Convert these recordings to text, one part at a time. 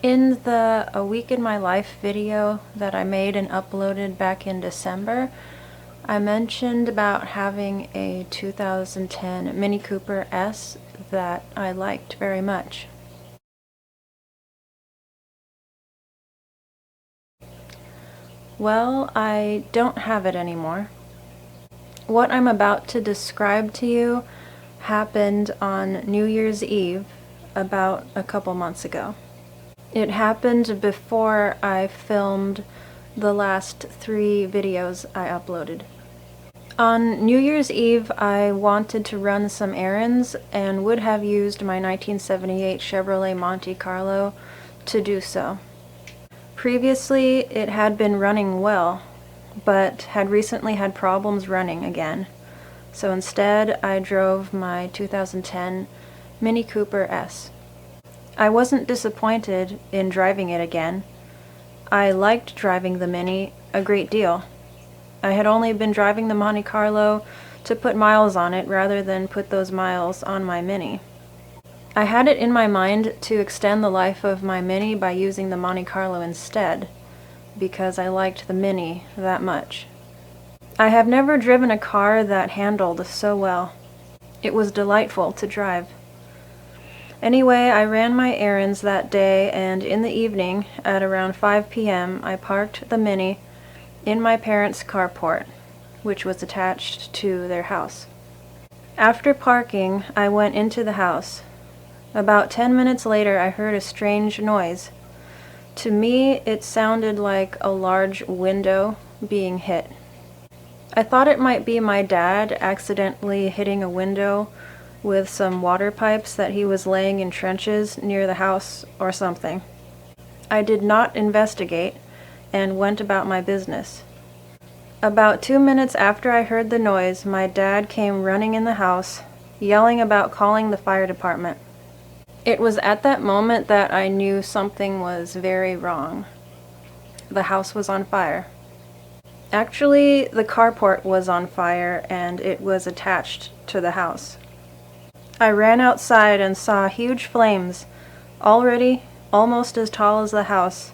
In the A Week in My Life video that I made and uploaded back in December, I mentioned about having a 2010 Mini Cooper S that I liked very much. Well, I don't have it anymore. What I'm about to describe to you happened on New Year's Eve about a couple months ago. It happened before I filmed the last 3 videos I uploaded. On New Year's Eve, I wanted to run some errands and would have used my 1978 Chevrolet Monte Carlo to do so. Previously, it had been running well, but had recently had problems running again. So instead, I drove my 2010 Mini Cooper S. I wasn't disappointed in driving it again. I liked driving the Mini a great deal. I had only been driving the Monte Carlo to put miles on it rather than put those miles on my Mini. I had it in my mind to extend the life of my Mini by using the Monte Carlo instead, because I liked the Mini that much. I have never driven a car that handled so well. It was delightful to drive. Anyway, I ran my errands that day, and in the evening, at around 5 p.m., I parked the Mini in my parents' carport, which was attached to their house. After parking, I went into the house. About 10 minutes later, I heard a strange noise. To me, it sounded like a large window being hit. I thought it might be my dad accidentally hitting a window with some water pipes that he was laying in trenches near the house or something. I did not investigate and went about my business. About 2 minutes after I heard the noise, my dad came running in the house, yelling about calling the fire department. It was at that moment that I knew something was very wrong. The house was on fire. Actually, the carport was on fire and it was attached to the house. I ran outside and saw huge flames, already almost as tall as the house,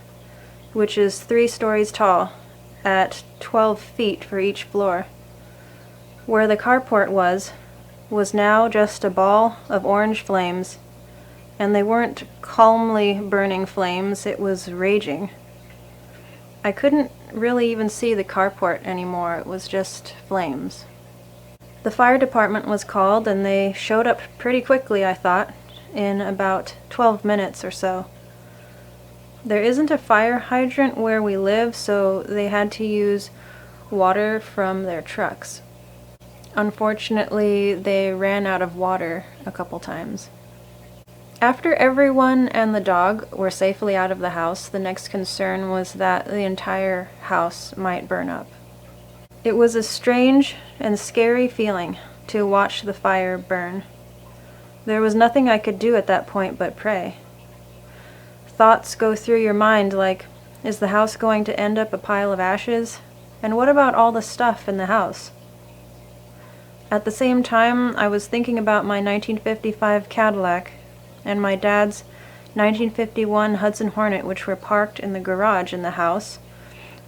which is 3 stories tall, at 12 feet for each floor. Where the carport was now just a ball of orange flames, and they weren't calmly burning flames, it was raging. I couldn't really even see the carport anymore, it was just flames. The fire department was called and they showed up pretty quickly, I thought, in about 12 minutes or so. There isn't a fire hydrant where we live, so they had to use water from their trucks. Unfortunately, they ran out of water a couple times. After everyone and the dog were safely out of the house, the next concern was that the entire house might burn up. It was a strange and scary feeling to watch the fire burn. There was nothing I could do at that point but pray. Thoughts go through your mind like, is the house going to end up a pile of ashes? And what about all the stuff in the house? At the same time, I was thinking about my 1955 Cadillac and my dad's 1951 Hudson Hornet, which were parked in the garage in the house,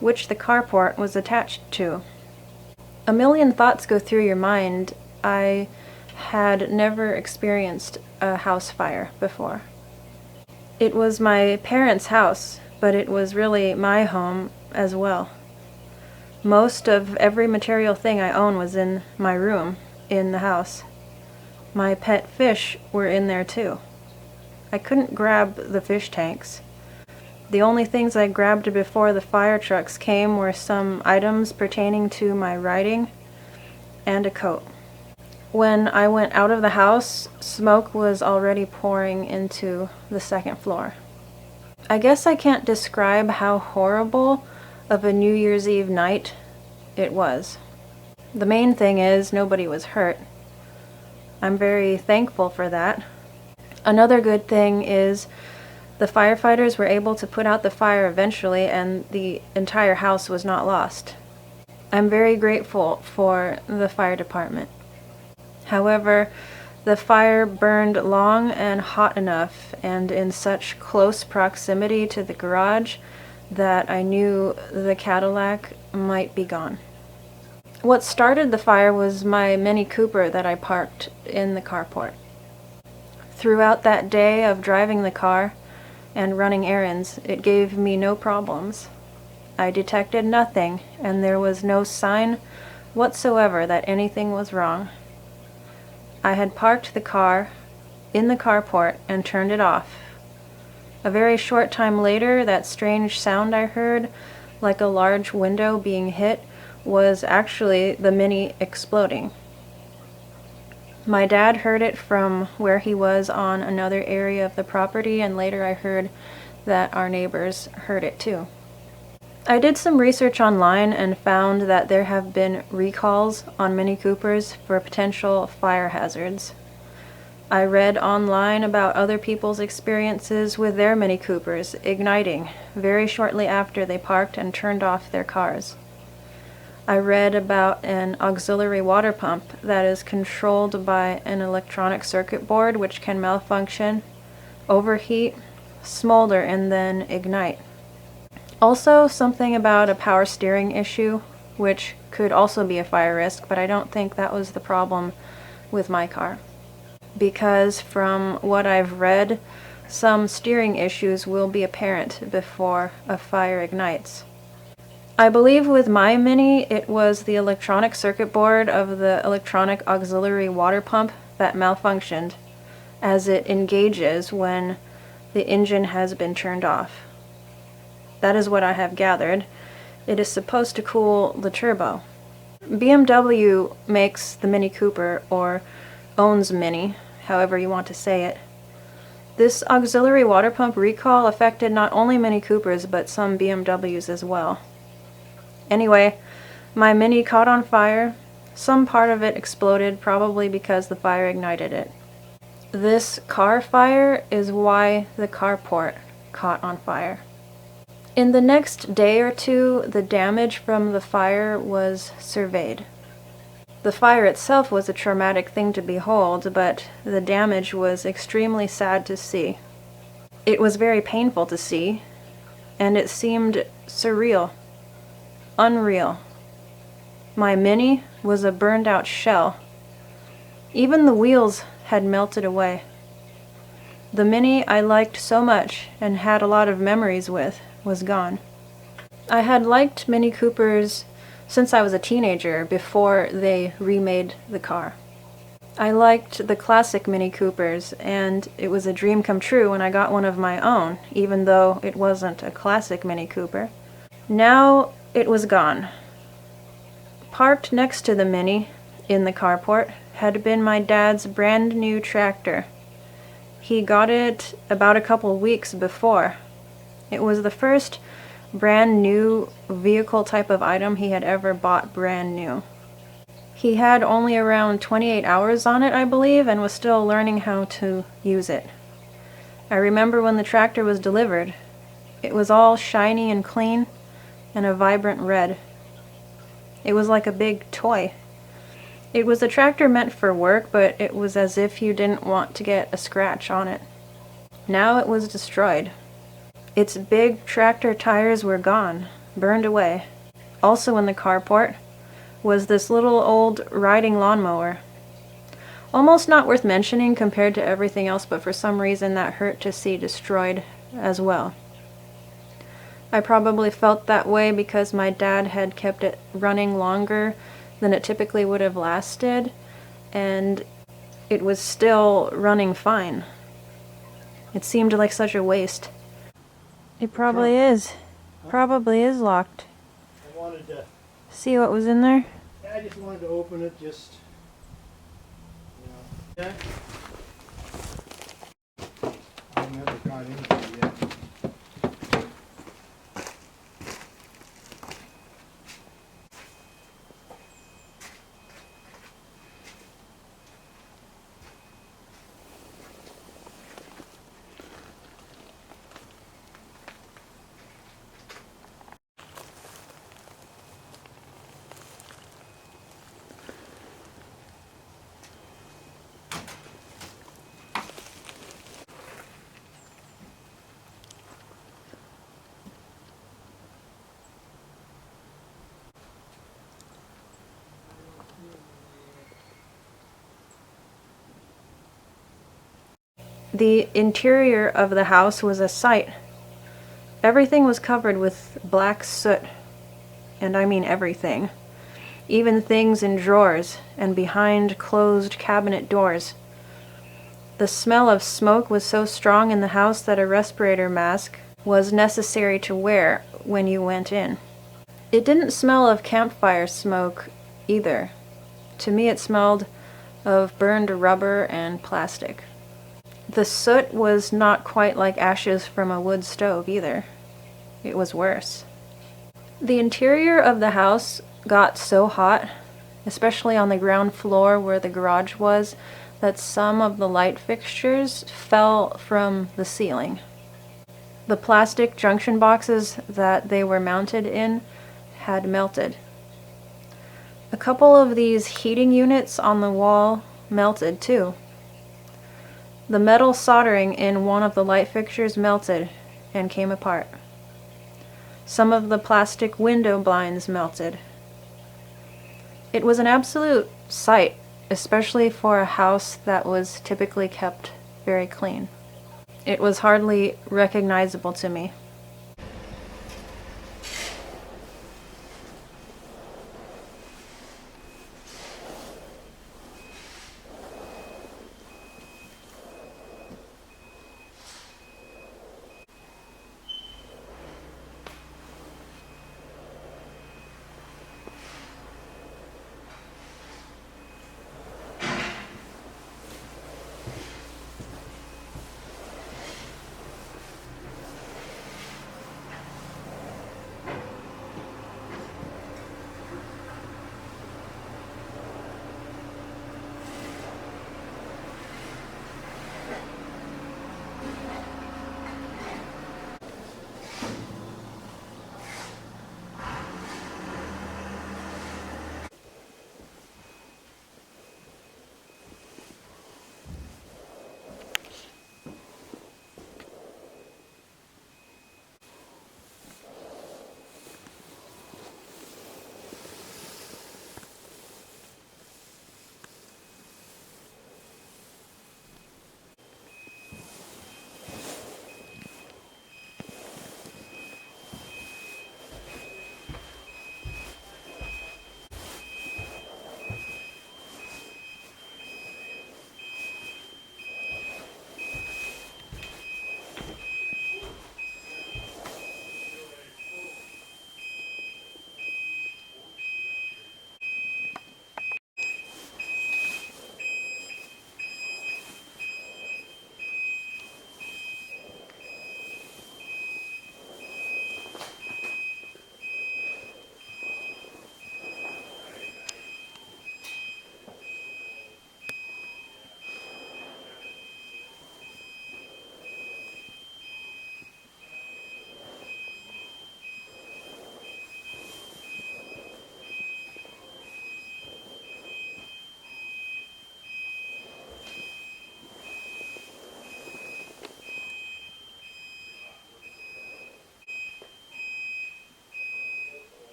which the carport was attached to. A million thoughts go through your mind. I had never experienced a house fire before. It was my parents' house, but it was really my home as well. Most of every material thing I own was in my room in the house. My pet fish were in there too. I couldn't grab the fish tanks. The only things I grabbed before the fire trucks came were some items pertaining to my writing and a coat. When I went out of the house, smoke was already pouring into the second floor. I guess I can't describe how horrible of a New Year's Eve night it was. The main thing is nobody was hurt. I'm very thankful for that. Another good thing is the firefighters were able to put out the fire eventually and the entire house was not lost. I'm very grateful for the fire department. However, The fire burned long and hot enough and in such close proximity to the garage that I knew the Cadillac might be gone. What started the fire was my Mini Cooper that I parked in the carport. Throughout that day of driving the car and running errands, it gave me no problems. I detected nothing, and there was no sign whatsoever that anything was wrong. I had parked the car in the carport and turned it off. A very short time later, that strange sound I heard, like a large window being hit, was actually the Mini exploding. My dad heard it from where he was on another area of the property, and later I heard that our neighbors heard it too. I did some research online and found that there have been recalls on Mini Coopers for potential fire hazards. I read online about other people's experiences with their Mini Coopers igniting very shortly after they parked and turned off their cars. I read about an auxiliary water pump that is controlled by an electronic circuit board which can malfunction, overheat, smolder, and then ignite. Also, something about a power steering issue, which could also be a fire risk, but I don't think that was the problem with my car. Because from what I've read, some steering issues will be apparent before a fire ignites. I believe with my Mini, it was the electronic circuit board of the electronic auxiliary water pump that malfunctioned, as it engages when the engine has been turned off. That is what I have gathered. It is supposed to cool the turbo. BMW makes the Mini Cooper, or owns Mini, however you want to say it. This auxiliary water pump recall affected not only Mini Coopers, but some BMWs as well. Anyway, my Mini caught on fire. Some part of it exploded, probably because the fire ignited it. This car fire is why the carport caught on fire. In the next day or two, the damage from the fire was surveyed. The fire itself was a traumatic thing to behold, but the damage was extremely sad to see. It was very painful to see, and it seemed surreal. Unreal. My Mini was a burned out shell. Even the wheels had melted away. The Mini I liked so much and had a lot of memories with was gone. I had liked Mini Coopers since I was a teenager, before they remade the car. I liked the classic Mini Coopers, and it was a dream come true when I got one of my own, even though it wasn't a classic Mini Cooper. Now it was gone. Parked next to the Mini, in the carport, had been my dad's brand new tractor. He got it about a couple weeks before. It was the first brand new vehicle type of item he had ever bought brand new. He had only around 28 hours on it, I believe, and was still learning how to use it. I remember when the tractor was delivered. It was all shiny and clean, and a vibrant red. It was like a big toy. It was a tractor meant for work, but it was as if you didn't want to get a scratch on it. Now it was destroyed. Its big tractor tires were gone, burned away. Also in the carport was this little old riding lawnmower. Almost not worth mentioning compared to everything else, but for some reason that hurt to see destroyed as well. I probably felt that way because my dad had kept it running longer than it typically would have lasted, and it was still running fine. It seemed like such a waste. It probably is. Probably is locked. I wanted to... See what was in there? I just wanted to open it, just... You know... Yeah. I never got into it yet. The interior of the house was a sight. Everything was covered with black soot, and I mean everything. Even things in drawers and behind closed cabinet doors. The smell of smoke was so strong in the house that a respirator mask was necessary to wear when you went in. It didn't smell of campfire smoke either. To me it smelled of burned rubber and plastic. The soot was not quite like ashes from a wood stove either. It was worse. The interior of the house got so hot, especially on the ground floor where the garage was, that some of the light fixtures fell from the ceiling. The plastic junction boxes that they were mounted in had melted. A couple of these heating units on the wall melted too. The metal soldering in one of the light fixtures melted and came apart. Some of the plastic window blinds melted. It was an absolute sight, especially for a house that was typically kept very clean. It was hardly recognizable to me.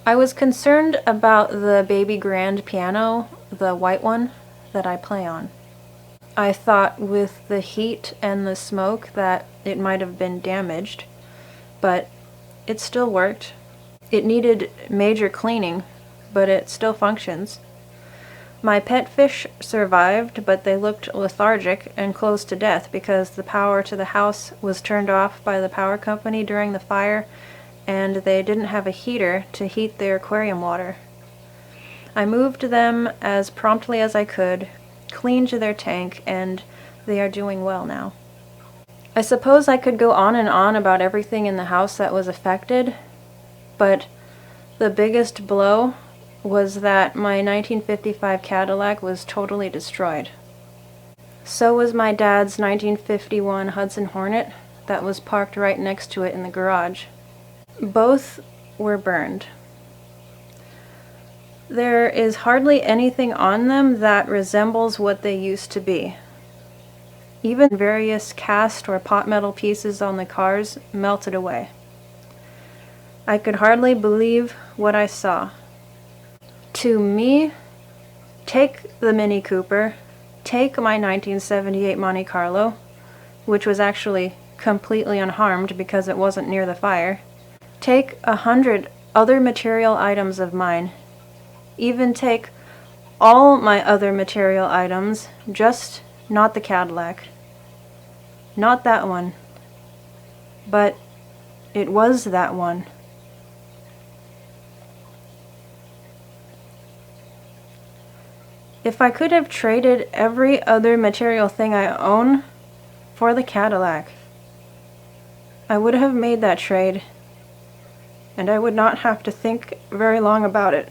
I was concerned about the baby grand piano, the white one that I play on. I thought with the heat and the smoke that it might have been damaged, but it still worked. It needed major cleaning, but it still functions. My pet fish survived, but they looked lethargic and close to death because the power to the house was turned off by the power company during the fire, and they didn't have a heater to heat their aquarium water. I moved them as promptly as I could, cleaned their tank, and they are doing well now. I suppose I could go on and on about everything in the house that was affected, but the biggest blow was that my 1955 Cadillac was totally destroyed. So was my dad's 1951 Hudson Hornet that was parked right next to it in the garage. Both were burned. There is hardly anything on them that resembles what they used to be. Even various cast or pot metal pieces on the cars melted away. I could hardly believe what I saw. To me, take the Mini Cooper, take my 1978 Monte Carlo, which was actually completely unharmed because it wasn't near the fire, take 100 other material items of mine, even take all my other material items, just not the Cadillac. Not that one. But it was that one. If I could have traded every other material thing I own for the Cadillac, I would have made that trade, and I would not have to think very long about it.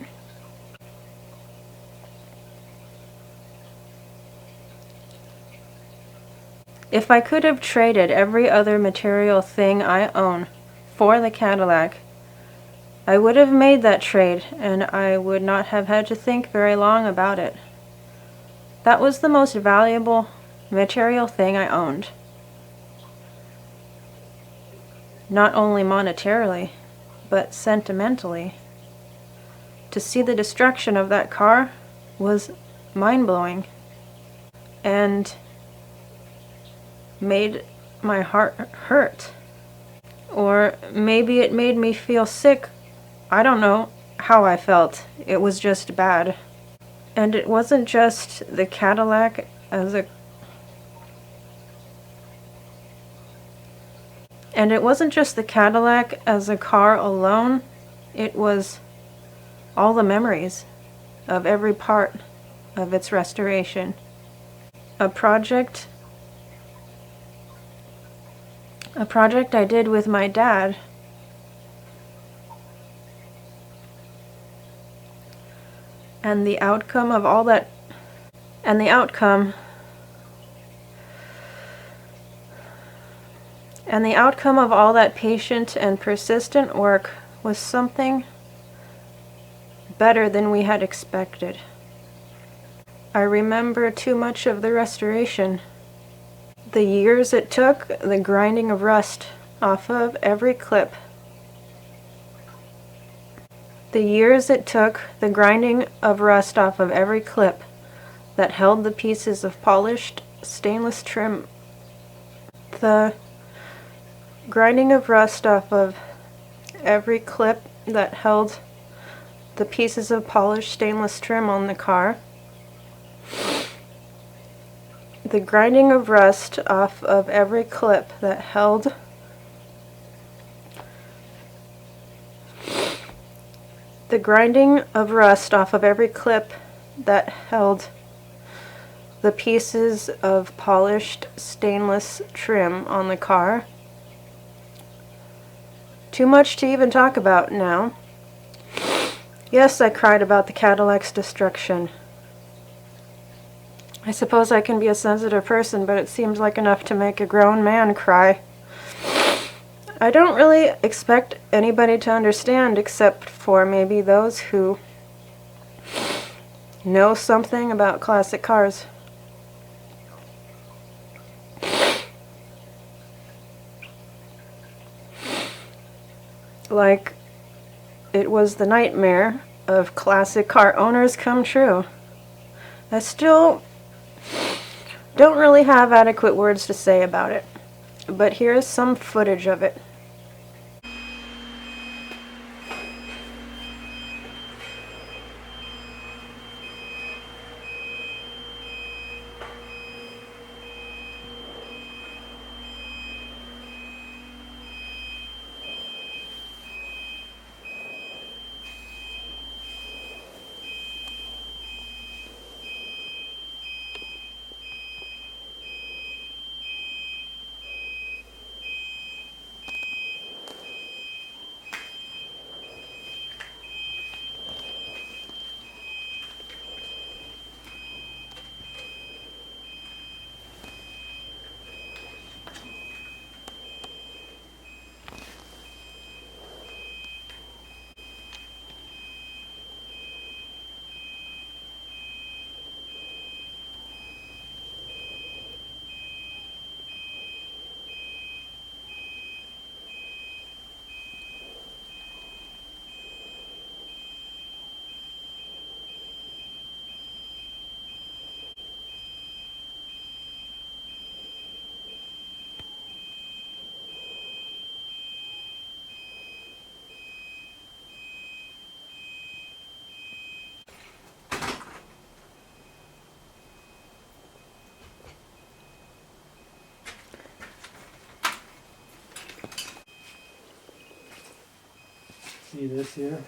If I could have traded every other material thing I own for the Cadillac, I would have made that trade, and I would not have had to think very long about it. That was the most valuable material thing I owned. Not only monetarily, but sentimentally. To see the destruction of that car was mind-blowing, and made my heart hurt. Or maybe it made me feel sick. I don't know how I felt. It was just bad. And it wasn't just the Cadillac as a car alone. It was all the memories of every part of its restoration. A project I did with my dad. And the outcome of all that patient and persistent work was something better than we had expected. I remember too much of the restoration. The years it took, the grinding of rust off of every clip. The years it took, the grinding of rust off of every clip that held the pieces of polished stainless trim. The grinding of rust off of every clip that held the pieces of polished stainless trim on the car. The grinding of rust off of every clip that held the pieces of polished stainless trim on the car. Too much to even talk about now. Yes, I cried about the Cadillac's destruction. I suppose I can be a sensitive person, but it seems like enough to make a grown man cry. I don't really expect anybody to understand except for maybe those who know something about classic cars. Like it was the nightmare of classic car owners come true. I still don't really have adequate words to say about it, but here is some footage of it. see this here.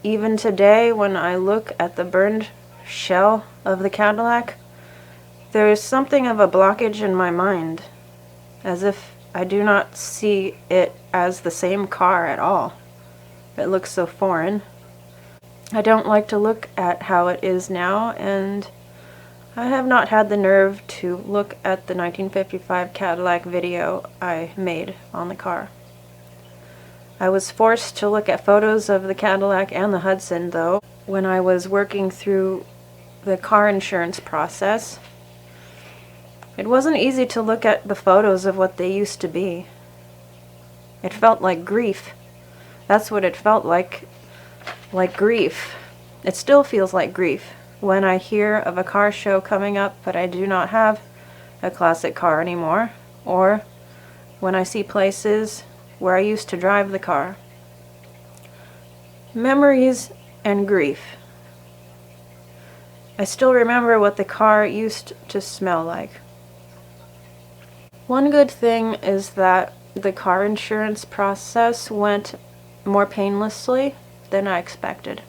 Even today, when I look at the burned shell of the Cadillac, there is something of a blockage in my mind, as if I do not see it as the same car at all. It looks so foreign. I don't like to look at how it is now, and I have not had the nerve to look at the 1955 Cadillac video I made on the car. I was forced to look at photos of the Cadillac and the Hudson, though, when I was working through the car insurance process. It wasn't easy to look at the photos of what they used to be. It felt like grief. That's what it felt like grief. It still feels like grief when I hear of a car show coming up but I do not have a classic car anymore, or when I see places where I used to drive the car. Memories and grief. I still remember what the car used to smell like. One good thing is that the car insurance process went more painlessly than I expected.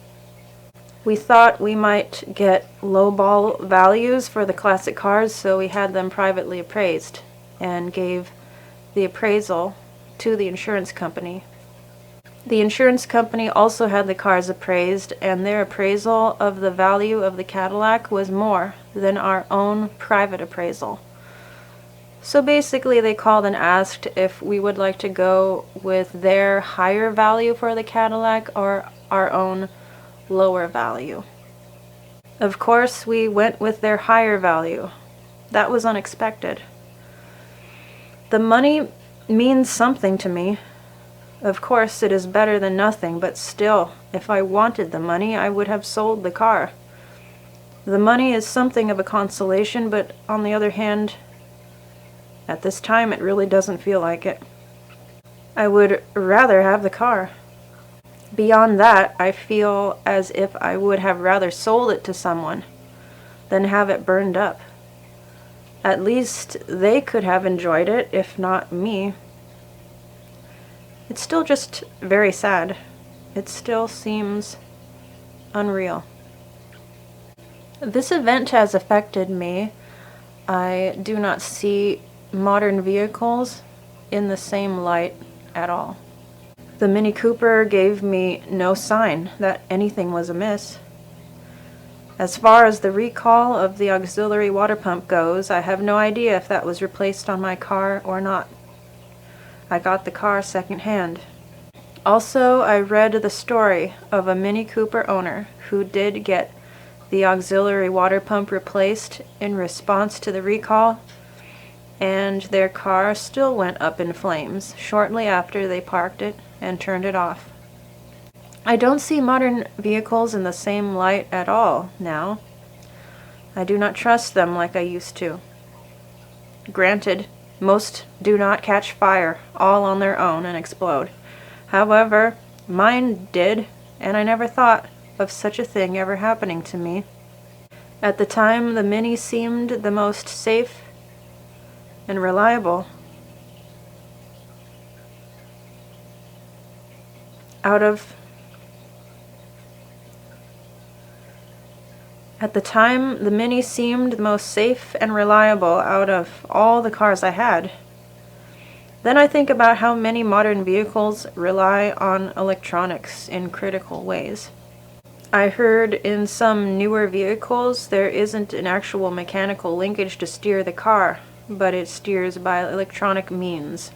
We thought we might get lowball values for the classic cars, so we had them privately appraised and gave the appraisal to the insurance company. The insurance company also had the cars appraised, and their appraisal of the value of the Cadillac was more than our own private appraisal. So basically they called and asked if we would like to go with their higher value for the Cadillac or our own lower value. Of course, we went with their higher value. That was unexpected. The money means something to me. Of course, it is better than nothing, but still, if I wanted the money, I would have sold the car. The money is something of a consolation, but on the other hand, at this time, it really doesn't feel like it. I would rather have the car. Beyond that, I feel as if I would have rather sold it to someone than have it burned up. At least they could have enjoyed it, if not me. It's still just very sad. It still seems unreal. This event has affected me. I do not see modern vehicles in the same light at all. The Mini Cooper gave me no sign that anything was amiss. As far as the recall of the auxiliary water pump goes, I have no idea if that was replaced on my car or not. I got the car secondhand. Also, I read the story of a Mini Cooper owner who did get the auxiliary water pump replaced in response to the recall, and their car still went up in flames shortly after they parked it and turned it off. I don't see modern vehicles in the same light at all now. I do not trust them like I used to. Granted, most do not catch fire all on their own and explode. However, mine did, and I never thought of such a thing ever happening to me. At the time, the Mini seemed the most safe and reliable. At the time, the Mini seemed the most safe and reliable out of all the cars I had. Then I think about how many modern vehicles rely on electronics in critical ways. I heard in some newer vehicles there isn't an actual mechanical linkage to steer the car, but it steers by electronic means.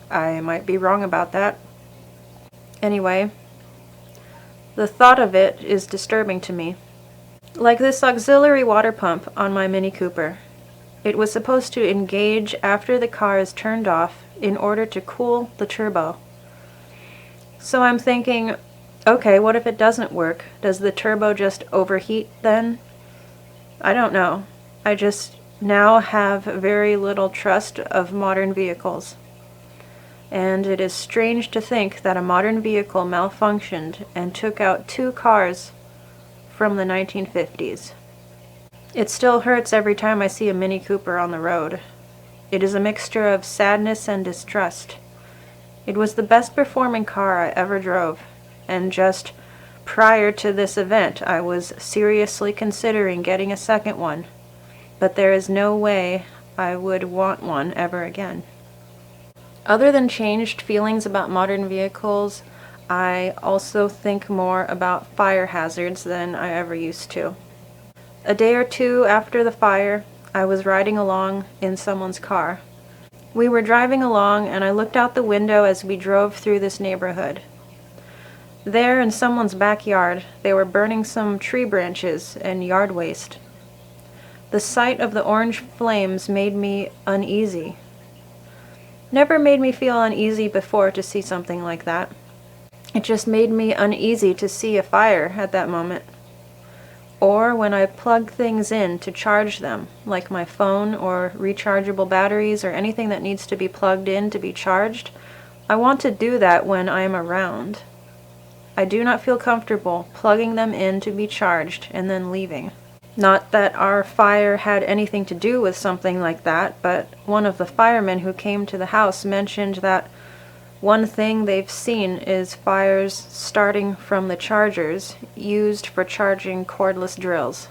I might be wrong about that. Anyway, the thought of it is disturbing to me. Like this auxiliary water pump on my Mini Cooper. It was supposed to engage after the car is turned off in order to cool the turbo. So I'm thinking, okay, what if it doesn't work? Does the turbo just overheat then? I don't know. I just now have very little trust of modern vehicles. And it is strange to think that a modern vehicle malfunctioned and took out 2 cars from the 1950s. It still hurts every time I see a Mini Cooper on the road. It is a mixture of sadness and distrust. It was the best performing car I ever drove, and just prior to this event I was seriously considering getting a second one, but there is no way I would want one ever again. Other than changed feelings about modern vehicles, I also think more about fire hazards than I ever used to. A day or two after the fire, I was riding along in someone's car. We were driving along and I looked out the window as we drove through this neighborhood. There in someone's backyard, they were burning some tree branches and yard waste. The sight of the orange flames made me uneasy. Never made me feel uneasy before to see something like that. It just made me uneasy to see a fire at that moment. Or when I plug things in to charge them, like my phone or rechargeable batteries or anything that needs to be plugged in to be charged, I want to do that when I am around. I do not feel comfortable plugging them in to be charged and then leaving. Not that our fire had anything to do with something like that, but one of the firemen who came to the house mentioned that One thing they've seen is fires starting from the chargers used for charging cordless drills.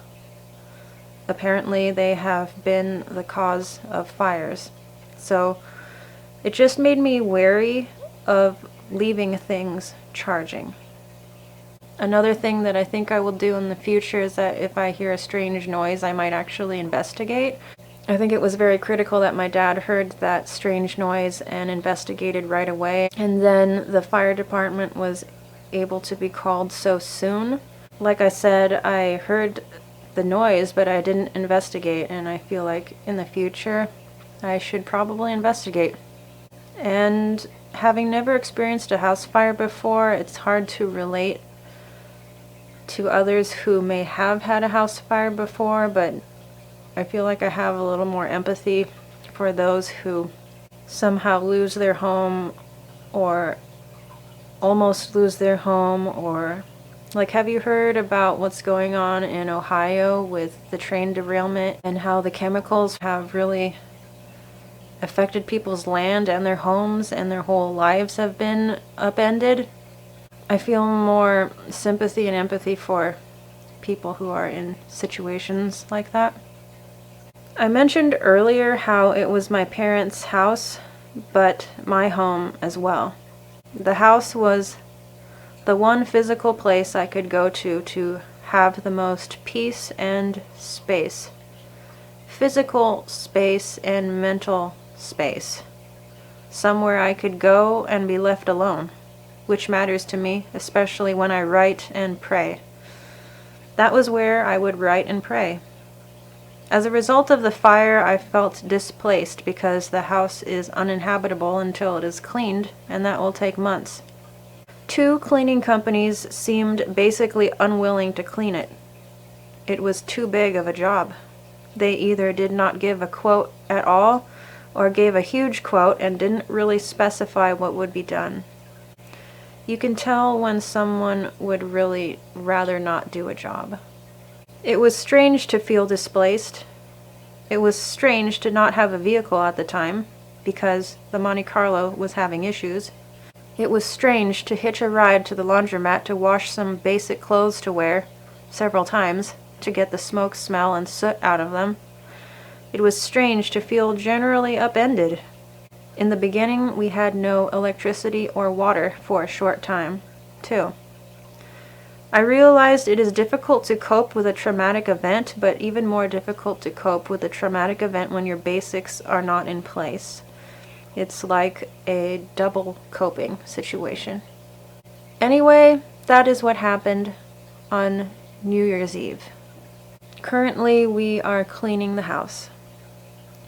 Apparently they have been the cause of fires. So it just made me wary of leaving things charging. Another thing that I think I will do in the future is that if I hear a strange noise, I might actually investigate. I think it was very critical that my dad heard that strange noise and investigated right away. And then the fire department was able to be called so soon. Like I said, I heard the noise, but I didn't investigate, and I feel like in the future I should probably investigate. And having never experienced a house fire before, it's hard to relate to others who may have had a house fire before, but I feel like I have a little more empathy for those who somehow lose their home or almost lose their home, or like, have you heard about what's going on in Ohio with the train derailment and how the chemicals have really affected people's land and their homes and their whole lives have been upended? I feel more sympathy and empathy for people who are in situations like that. I mentioned earlier how it was my parents' house, but my home as well. The house was the one physical place I could go to have the most peace and space. Physical space and mental space. Somewhere I could go and be left alone, which matters to me, especially when I write and pray. That was where I would write and pray. As a result of the fire, I felt displaced because the house is uninhabitable until it is cleaned, and that will take months. 2 cleaning companies seemed basically unwilling to clean it. It was too big of a job. They either did not give a quote at all, or gave a huge quote and didn't really specify what would be done. You can tell when someone would really rather not do a job. It was strange to feel displaced. It was strange to not have a vehicle at the time, because the Monte Carlo was having issues. It was strange to hitch a ride to the laundromat to wash some basic clothes to wear several times to get the smoke smell and soot out of them. It was strange to feel generally upended. In the beginning, we had no electricity or water for a short time, too. I realized it is difficult to cope with a traumatic event, but even more difficult to cope with a traumatic event when your basics are not in place. It's like a double coping situation. Anyway, that is what happened on New Year's Eve. Currently, we are cleaning the house.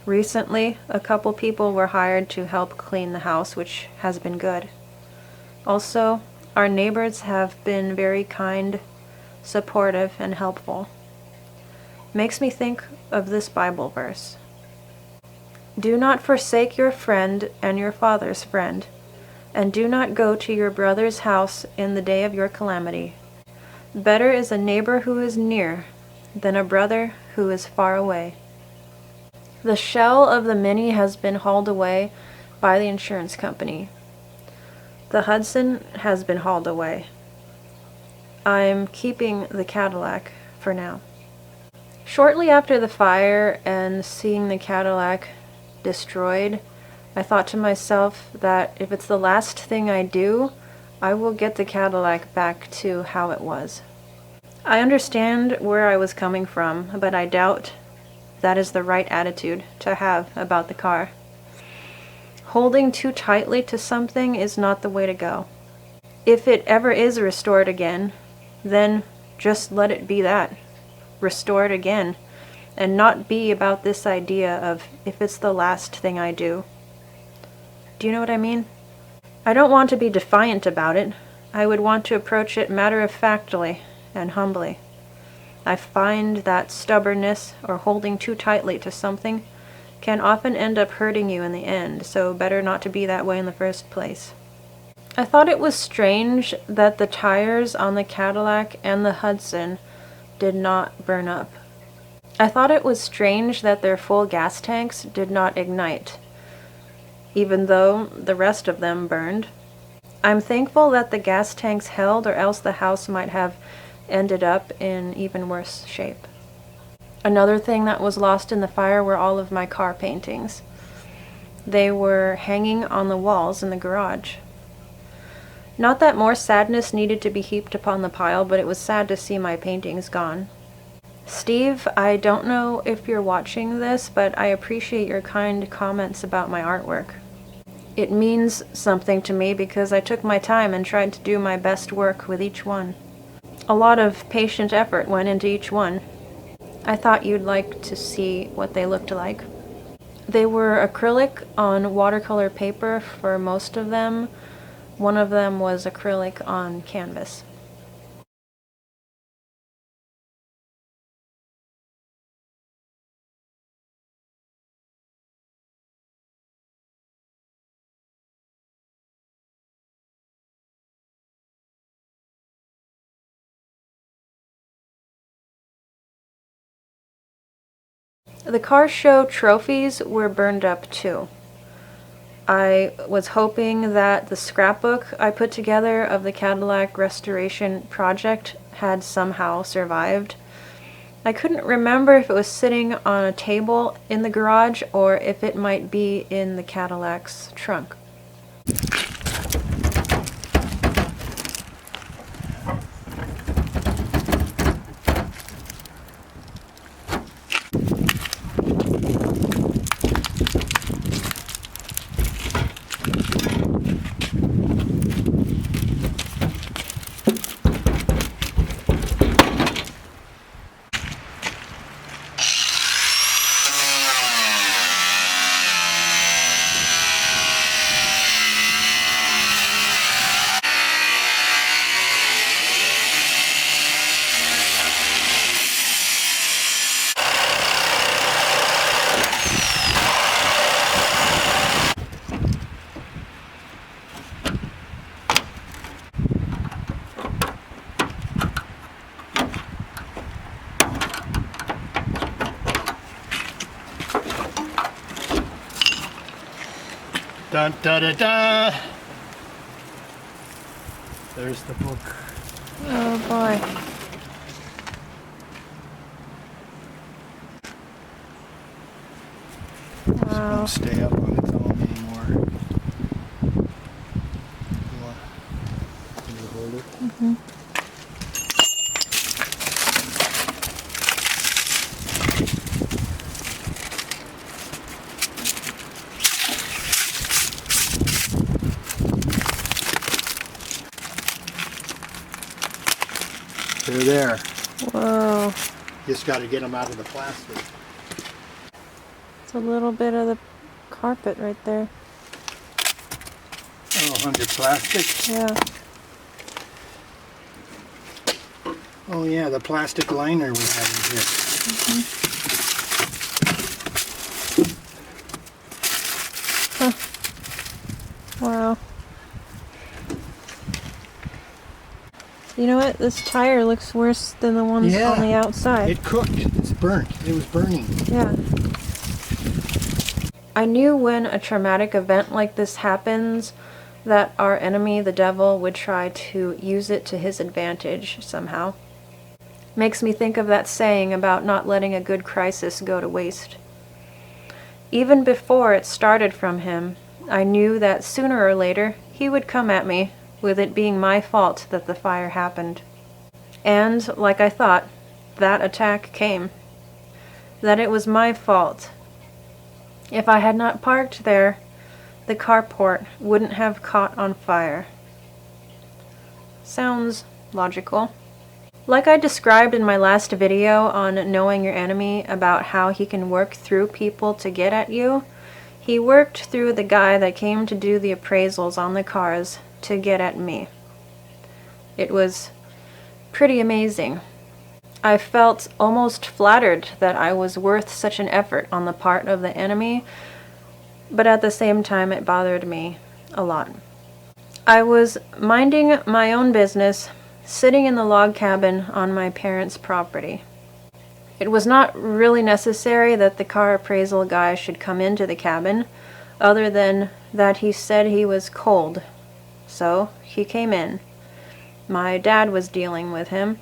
Recently, a couple people were hired to help clean the house, which has been good. Also, our neighbors have been very kind, supportive, and helpful. Makes me think of this Bible verse. Do not forsake your friend and your father's friend, and do not go to your brother's house in the day of your calamity. Better is a neighbor who is near than a brother who is far away. The shell of the Mini has been hauled away by the insurance company. The Hudson has been hauled away. I'm keeping the Cadillac for now. Shortly after the fire and seeing the Cadillac destroyed, I thought to myself that if it's the last thing I do, I will get the Cadillac back to how it was. I understand where I was coming from, but I doubt that is the right attitude to have about the car. Holding too tightly to something is not the way to go. If it ever is restored again, then just let it be that. Restore it again, and not be about this idea of if it's the last thing I do. Do you know what I mean? I don't want to be defiant about it. I would want to approach it matter-of-factly and humbly. I find that stubbornness or holding too tightly to something can often end up hurting you in the end, so better not to be that way in the first place. I thought it was strange that the tires on the Cadillac and the Hudson did not burn up. I thought it was strange that their full gas tanks did not ignite. even though the rest of them burned. I'm thankful that the gas tanks held, or else the house might have ended up in even worse shape. Another thing that was lost in the fire were all of my car paintings. They were hanging on the walls in the garage. Not that more sadness needed to be heaped upon the pile, but it was sad to see my paintings gone. Steve, I don't know if you're watching this, but I appreciate your kind comments about my artwork. It means something to me because I took my time and tried to do my best work with each one. A lot of patient effort went into each one. I thought you'd like to see what they looked like. They were acrylic on watercolor paper for most of them. One of them was acrylic on canvas. The car show trophies were burned up too. I was hoping that the scrapbook I put together of the Cadillac restoration project had somehow survived. I couldn't remember if it was sitting on a table in the garage or if it might be in the Cadillac's trunk. Dun da da da! There's the book. Oh boy. It Wow. won't stay up on its own anymore. Can you hold it? Mm-hmm. They're there. Whoa. Just got to get them out of the plastic. It's a little bit of the carpet right there. Oh, under plastic? Yeah. Oh yeah, the plastic liner we have in here. Wow. You know what? This tire looks worse than the ones Yeah. on the outside. It cooked. It's burnt. It was burning. Yeah. I knew when a traumatic event like this happens that our enemy, the devil, would try to use it to his advantage somehow. Makes me think of that saying about not letting a good crisis go to waste. Even before it started from him, I knew that sooner or later he would come at me, with it being my fault that the fire happened. And, like I thought, that attack came. That it was my fault. If I had not parked there, the carport wouldn't have caught on fire. Sounds logical. Like I described in my last video on knowing your enemy about how he can work through people to get at you, he worked through the guy that came to do the appraisals on the cars to get at me. It was pretty amazing. I felt almost flattered that I was worth such an effort on the part of the enemy, but at the same time it bothered me a lot. I was minding my own business, sitting in the log cabin on my parents' property. It was not really necessary that the car appraisal guy should come into the cabin, other than that he said he was cold. So he came in. My dad was dealing with him.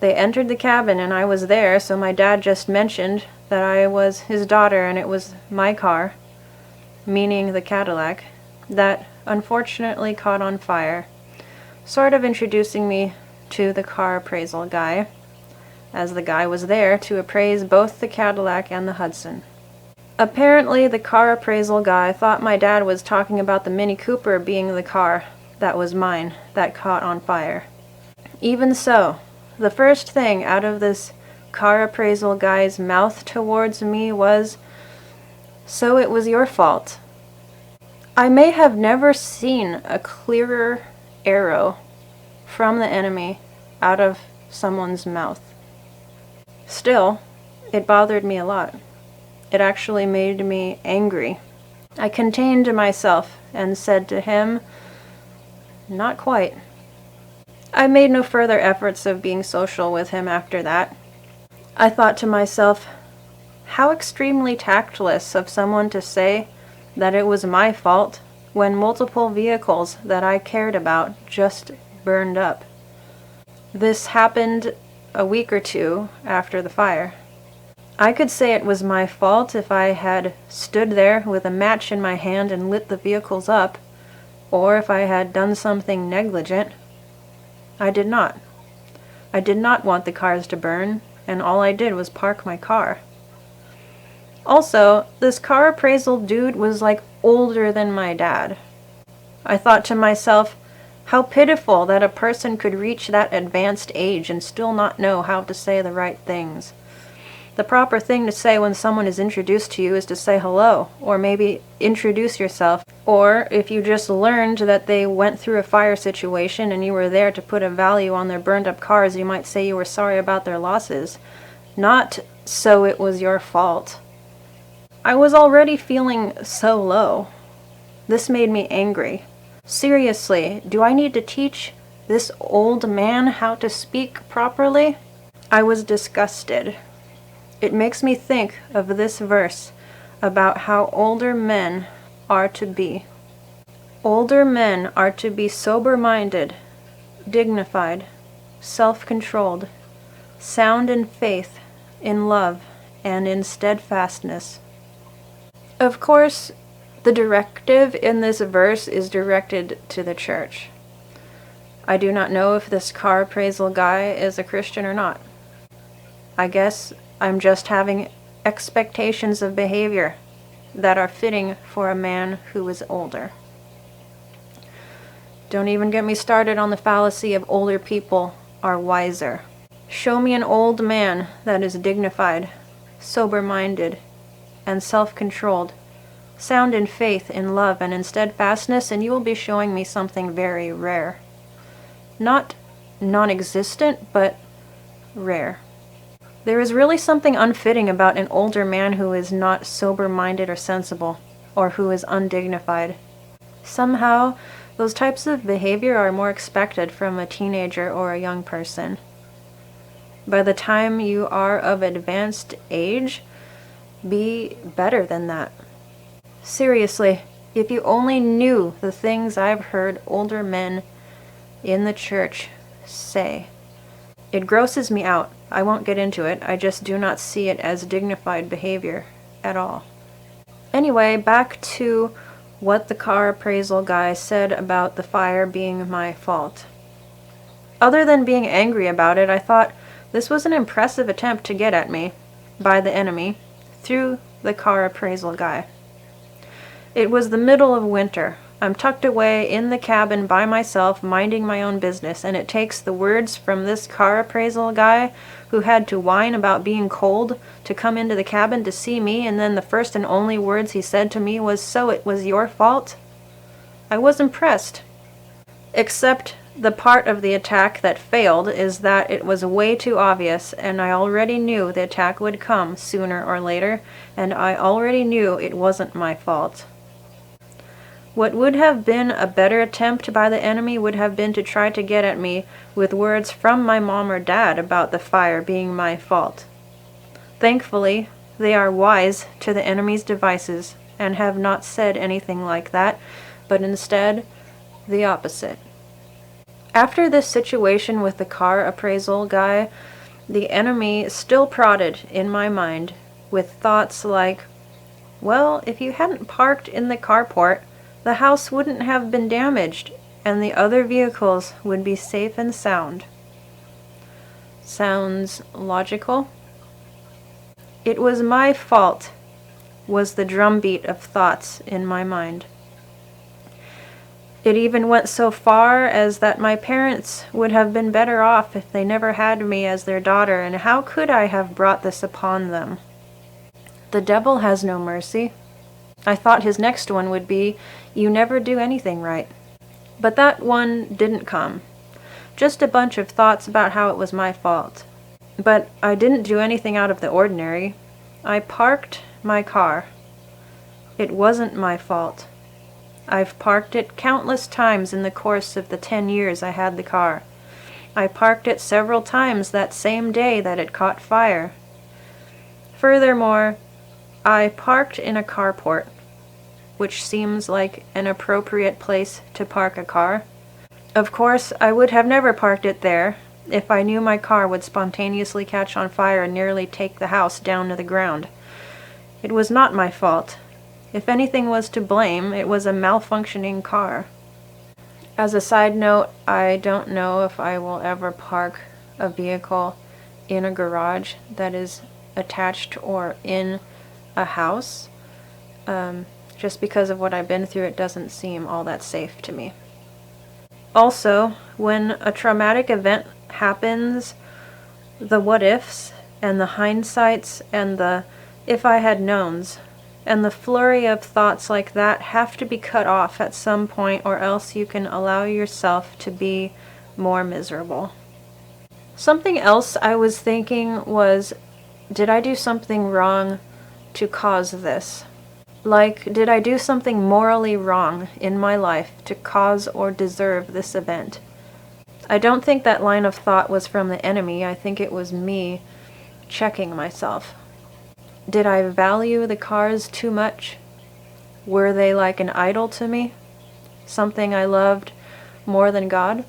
They entered the cabin and I was there, so my dad just mentioned that I was his daughter and it was my car, meaning the Cadillac, that unfortunately caught on fire, sort of introducing me to the car appraisal guy, as the guy was there to appraise both the Cadillac and the Hudson. Apparently, the car appraisal guy thought my dad was talking about the Mini Cooper being the car that was mine that caught on fire. Even so, the first thing out of this car appraisal guy's mouth towards me was, "So it was your fault." I may have never seen a clearer arrow from the enemy out of someone's mouth. Still, it bothered me a lot. It actually made me angry. I contained myself and said to him, "Not quite." I made no further efforts of being social with him after that. I thought to myself, how extremely tactless of someone to say that it was my fault when multiple vehicles that I cared about just burned up. This happened a week or two after the fire. I could say it was my fault if I had stood there with a match in my hand and lit the vehicles up, or if I had done something negligent. I did not. I did not want the cars to burn, and all I did was park my car. Also, this car appraisal dude was like older than my dad. I thought to myself, how pitiful that a person could reach that advanced age and still not know how to say the right things. The proper thing to say when someone is introduced to you is to say hello, or maybe introduce yourself. Or if you just learned that they went through a fire situation and you were there to put a value on their burned up cars, you might say you were sorry about their losses. Not, "So it was your fault." I was already feeling so low. This made me angry. Seriously, do I need to teach this old man how to speak properly? I was disgusted. It makes me think of this verse about how older men are to be. Older men are to be sober-minded, dignified, self-controlled, sound in faith, in love, and in steadfastness. Of course, the directive in this verse is directed to the church. I do not know if this car appraisal guy is a Christian or not. I guess I'm just having expectations of behavior that are fitting for a man who is older. Don't even get me started on the fallacy of older people are wiser. Show me an old man that is dignified, sober-minded, and self-controlled, sound in faith, in love, and in steadfastness, and you will be showing me something very rare. Not non-existent, but rare. There is really something unfitting about an older man who is not sober-minded or sensible, or who is undignified. Somehow, those types of behavior are more expected from a teenager or a young person. By the time you are of advanced age, be better than that. Seriously, if you only knew the things I've heard older men in the church say. It grosses me out. I won't get into it. I just do not see it as dignified behavior at all. Anyway, back to what the car appraisal guy said about the fire being my fault. Other than being angry about it, I thought this was an impressive attempt to get at me by the enemy through the car appraisal guy. It was the middle of winter. I'm tucked away in the cabin by myself, minding my own business, and it takes the words from this car appraisal guy who had to whine about being cold to come into the cabin to see me, and then the first and only words he said to me was, "So it was your fault?" I was impressed. Except the part of the attack that failed is that it was way too obvious, and I already knew the attack would come sooner or later, and I already knew it wasn't my fault. What would have been a better attempt by the enemy would have been to try to get at me with words from my mom or dad about the fire being my fault. Thankfully, they are wise to the enemy's devices and have not said anything like that, but instead, the opposite. After this situation with the car appraisal guy, the enemy still prodded in my mind with thoughts like, well, if you hadn't parked in the carport, the house wouldn't have been damaged, and the other vehicles would be safe and sound. Sounds logical? It was my fault, was the drumbeat of thoughts in my mind. It even went so far as that my parents would have been better off if they never had me as their daughter, and how could I have brought this upon them? The devil has no mercy. I thought his next one would be, you never do anything right. But that one didn't come. Just a bunch of thoughts about how it was my fault. But I didn't do anything out of the ordinary. I parked my car. It wasn't my fault. I've parked it countless times in the course of the 10 years I had the car. I parked it several times that same day that it caught fire. Furthermore, I parked in a carport, which seems like an appropriate place to park a car. Of course, I would have never parked it there if I knew my car would spontaneously catch on fire and nearly take the house down to the ground. It was not my fault. If anything was to blame, it was a malfunctioning car. As a side note, I don't know if I will ever park a vehicle in a garage that is attached or in a house. Just because of what I've been through, it doesn't seem all that safe to me. Also, when a traumatic event happens, the what-ifs and the hindsights and the if I had knowns and the flurry of thoughts like that have to be cut off at some point, or else you can allow yourself to be more miserable. Something else I was thinking was, did I do something wrong to cause this? Like, did I do something morally wrong in my life to cause or deserve this event? I don't think that line of thought was from the enemy. I think it was me checking myself. Did I value the cars too much? Were they like an idol to me? Something I loved more than God?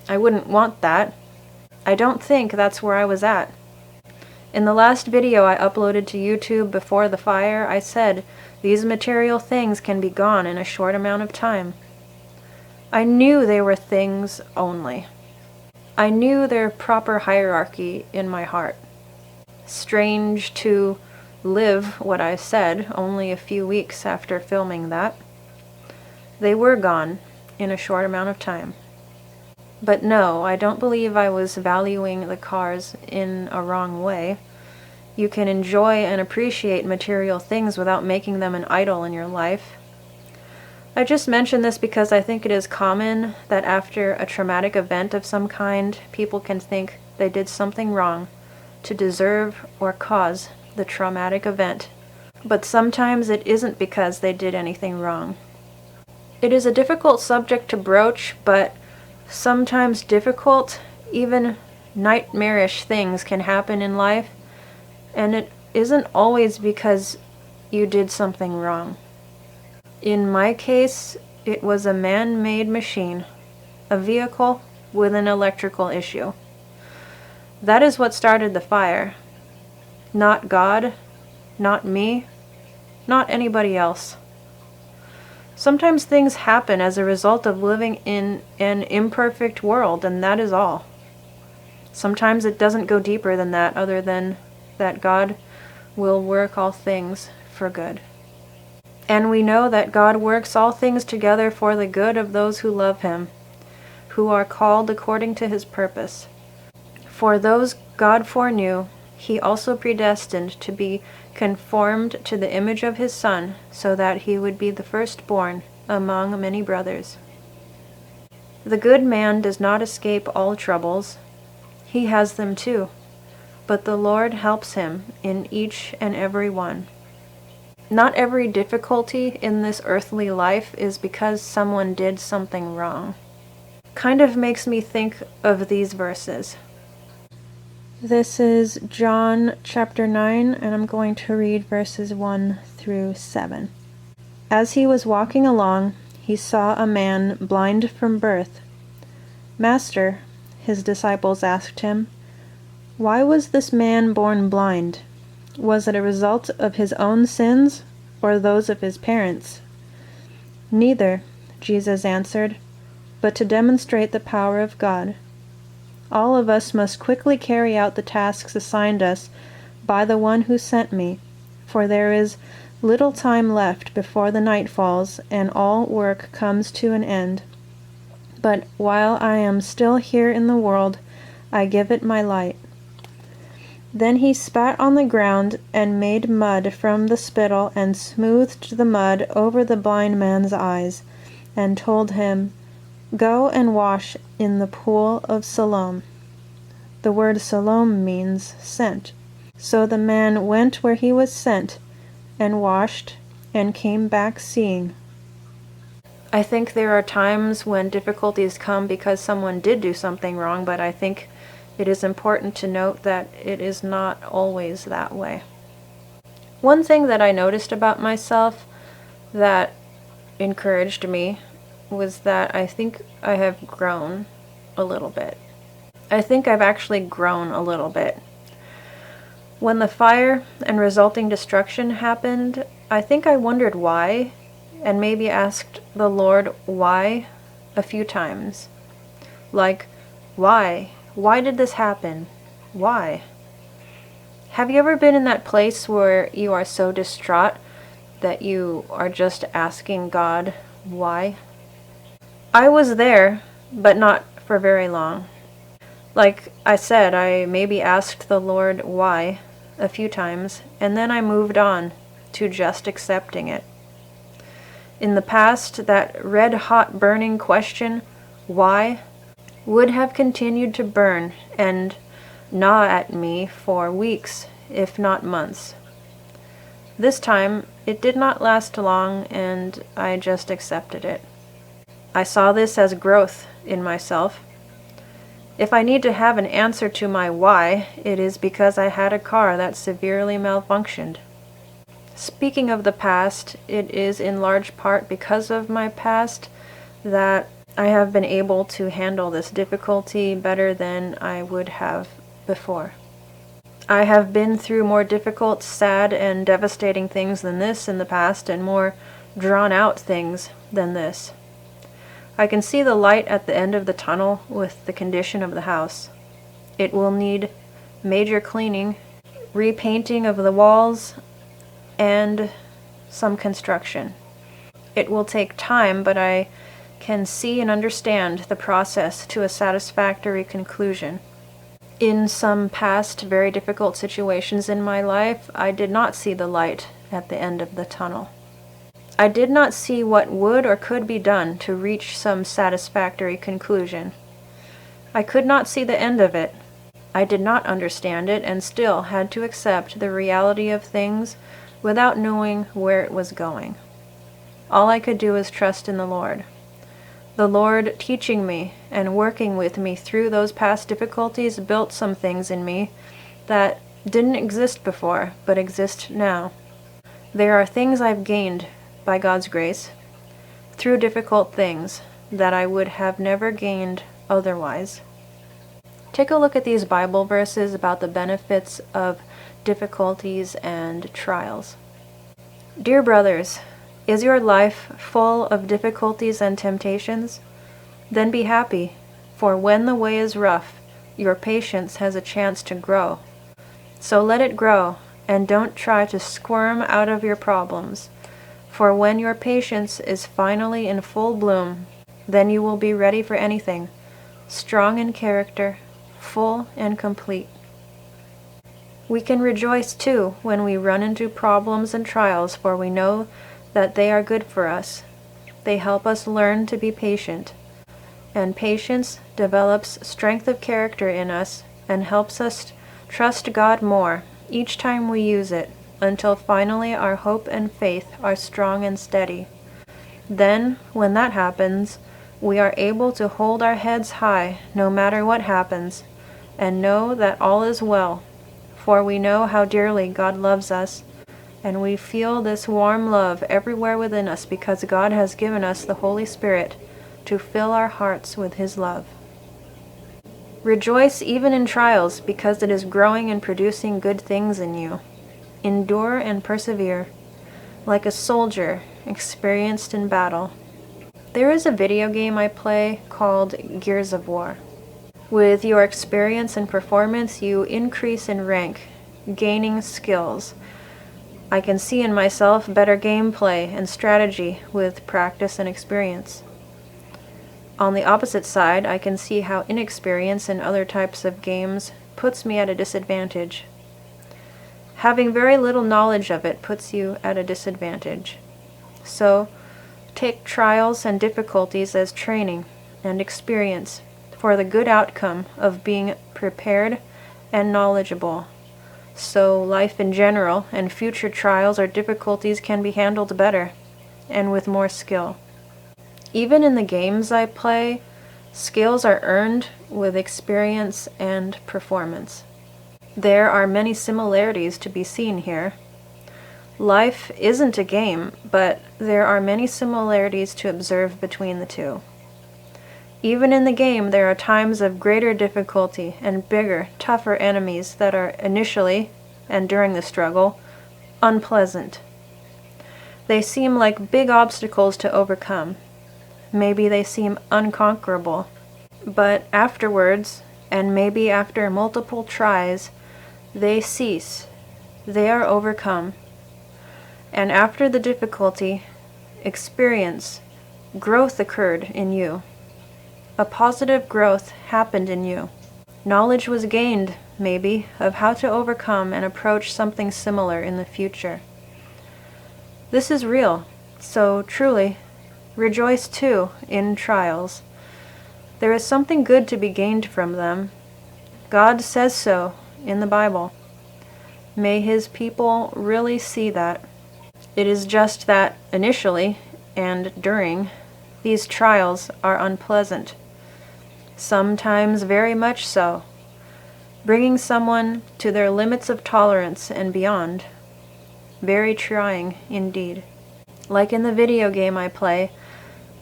I wouldn't want that. I don't think that's where I was at. In the last video I uploaded to YouTube before the fire, I said, these material things can be gone in a short amount of time. I knew they were things only. I knew their proper hierarchy in my heart. Strange to live what I said only a few weeks after filming that. They were gone in a short amount of time. But no, I don't believe I was valuing the cars in a wrong way. You can enjoy and appreciate material things without making them an idol in your life. I just mention this because I think it is common that after a traumatic event of some kind, people can think they did something wrong to deserve or cause the traumatic event. But sometimes it isn't because they did anything wrong. It is a difficult subject to broach, but sometimes difficult, even nightmarish things can happen in life, and it isn't always because you did something wrong. In my case, it was a man-made machine, a vehicle with an electrical issue. That is what started the fire. Not God, not me, not anybody else. Sometimes things happen as a result of living in an imperfect world, and that is all. Sometimes it doesn't go deeper than that, other than that God will work all things for good. And we know that God works all things together for the good of those who love Him, who are called according to His purpose. For those God foreknew, He also predestined to be conformed to the image of His Son, so that He would be the firstborn among many brothers. The good man does not escape all troubles. He has them too, but the Lord helps him in each and every one. Not every difficulty in this earthly life is because someone did something wrong. Kind of makes me think of these verses. This is John chapter 9, and I'm going to read verses 1 through 7. As he was walking along, he saw a man blind from birth. "Master," his disciples asked him, "why was this man born blind? Was it a result of his own sins or those of his parents?" "Neither," Jesus answered, "but to demonstrate the power of God. All of us must quickly carry out the tasks assigned us by the one who sent me, for there is little time left before the night falls and all work comes to an end. But while I am still here in the world, I give it my light." Then he spat on the ground and made mud from the spittle and smoothed the mud over the blind man's eyes, and told him, "Go and wash in the pool of Siloam." The word Siloam means sent. So the man went where he was sent, and washed, and came back seeing. I think there are times when difficulties come because someone did do something wrong, but I think it is important to note that it is not always that way. One thing that I noticed about myself that encouraged me was that I think I have grown a little bit. I think I've actually grown a little bit. When the fire and resulting destruction happened, I think I wondered why, and maybe asked the Lord why a few times. Like, why? Why did this happen? Why? Have you ever been in that place where you are so distraught that you are just asking God why? I was there, but not for very long. Like I said, I maybe asked the Lord why a few times, and then I moved on to just accepting it. In the past, that red-hot burning question, why, would have continued to burn and gnaw at me for weeks, if not months. This time, it did not last long, and I just accepted it. I saw this as growth in myself. If I need to have an answer to my why, it is because I had a car that severely malfunctioned. Speaking of the past, it is in large part because of my past that I have been able to handle this difficulty better than I would have before. I have been through more difficult, sad, and devastating things than this in the past, and more drawn-out things than this. I can see the light at the end of the tunnel with the condition of the house. It will need major cleaning, repainting of the walls, and some construction. It will take time, but I can see and understand the process to a satisfactory conclusion. In some past very difficult situations in my life, I did not see the light at the end of the tunnel. I did not see what would or could be done to reach some satisfactory conclusion. I could not see the end of it. I did not understand it and still had to accept the reality of things without knowing where it was going. All I could do was trust in the Lord. The Lord teaching me and working with me through those past difficulties built some things in me that didn't exist before, but exist now. There are things I've gained by God's grace through difficult things that I would have never gained otherwise. Take a look at these Bible verses about the benefits of difficulties and trials. Dear brothers, is your life full of difficulties and temptations? Then be happy, for when the way is rough, your patience has a chance to grow. So let it grow, and don't try to squirm out of your problems. For when your patience is finally in full bloom, then you will be ready for anything, strong in character, full and complete. We can rejoice too when we run into problems and trials, for we know that they are good for us. They help us learn to be patient, and patience develops strength of character in us and helps us trust God more each time we use it, until finally our hope and faith are strong and steady. Then, when that happens, we are able to hold our heads high no matter what happens, and know that all is well, for we know how dearly God loves us, And we feel this warm love everywhere within us because God has given us the Holy Spirit to fill our hearts with His love. Rejoice even in trials because it is growing and producing good things in you. Endure and persevere, like a soldier experienced in battle. There is a video game I play called Gears of War. With your experience and performance, you increase in rank, gaining skills. I can see in myself better gameplay and strategy with practice and experience. On the opposite side, I can see how inexperience in other types of games puts me at a disadvantage. Having very little knowledge of it puts you at a disadvantage. So, take trials and difficulties as training and experience for the good outcome of being prepared and knowledgeable. So life in general and future trials or difficulties can be handled better and with more skill. Even in the games I play, skills are earned with experience and performance. There are many similarities to be seen here. Life isn't a game, but there are many similarities to observe between the two. Even in the game, there are times of greater difficulty and bigger, tougher enemies that are initially, and during the struggle, unpleasant. They seem like big obstacles to overcome. Maybe they seem unconquerable. But afterwards, and maybe after multiple tries, they cease. They are overcome. And after the difficulty, experience, growth occurred in you. A positive growth happened in you. Knowledge was gained, maybe, of how to overcome and approach something similar in the future. This is real, so truly, rejoice too in trials. There is something good to be gained from them. God says so in the Bible. May His people really see that. It is just that initially and during, these trials are unpleasant. Sometimes very much so, bringing someone to their limits of tolerance and beyond. Very trying indeed. Like in the video game I play,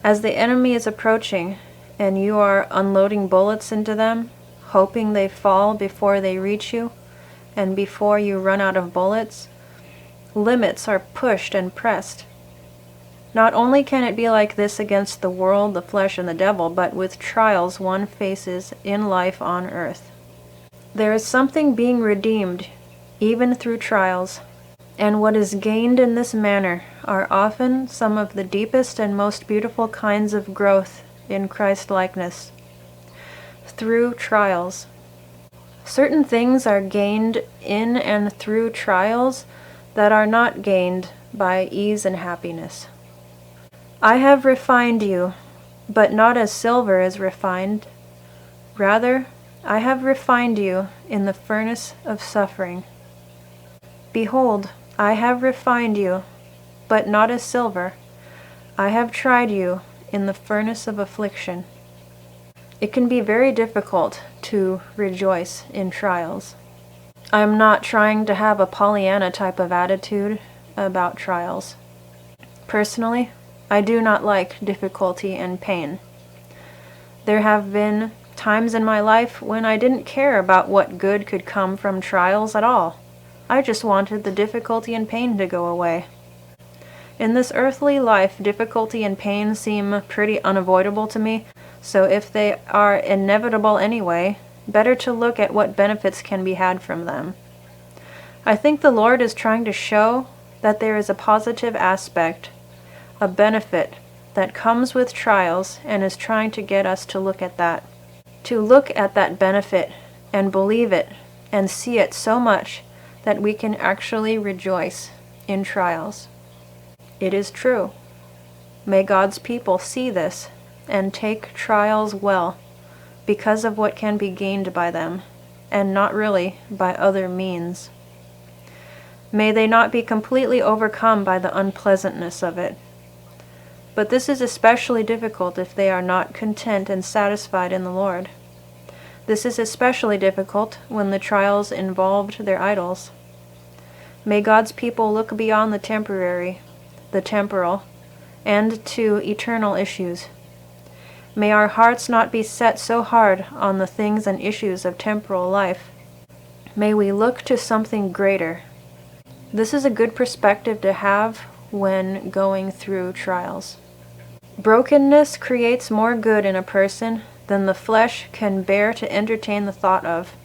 as the enemy is approaching and you are unloading bullets into them, hoping they fall before they reach you and before you run out of bullets, limits are pushed and pressed. Not only can it be like this against the world, the flesh, and the devil, but with trials one faces in life on earth. There is something being redeemed, even through trials, and what is gained in this manner are often some of the deepest and most beautiful kinds of growth in Christ-likeness. Through trials. Certain things are gained in and through trials that are not gained by ease and happiness. I have refined you, but not as silver is refined. Rather, I have refined you in the furnace of suffering. Behold, I have refined you, but not as silver. I have tried you in the furnace of affliction. It can be very difficult to rejoice in trials. I am not trying to have a Pollyanna type of attitude about trials. Personally, I do not like difficulty and pain. There have been times in my life when I didn't care about what good could come from trials at all. I just wanted the difficulty and pain to go away. In this earthly life, difficulty and pain seem pretty unavoidable to me, so if they are inevitable anyway, better to look at what benefits can be had from them. I think the Lord is trying to show that there is a positive aspect, a benefit that comes with trials, and is trying to get us to look at that. To look at that benefit and believe it and see it so much that we can actually rejoice in trials. It is true. May God's people see this and take trials well because of what can be gained by them, and not really by other means. May they not be completely overcome by the unpleasantness of it. But this is especially difficult if they are not content and satisfied in the Lord. This is especially difficult when the trials involved their idols. May God's people look beyond the temporary, the temporal, and to eternal issues. May our hearts not be set so hard on the things and issues of temporal life. May we look to something greater. This is a good perspective to have when going through trials. Brokenness creates more good in a person than the flesh can bear to entertain the thought of,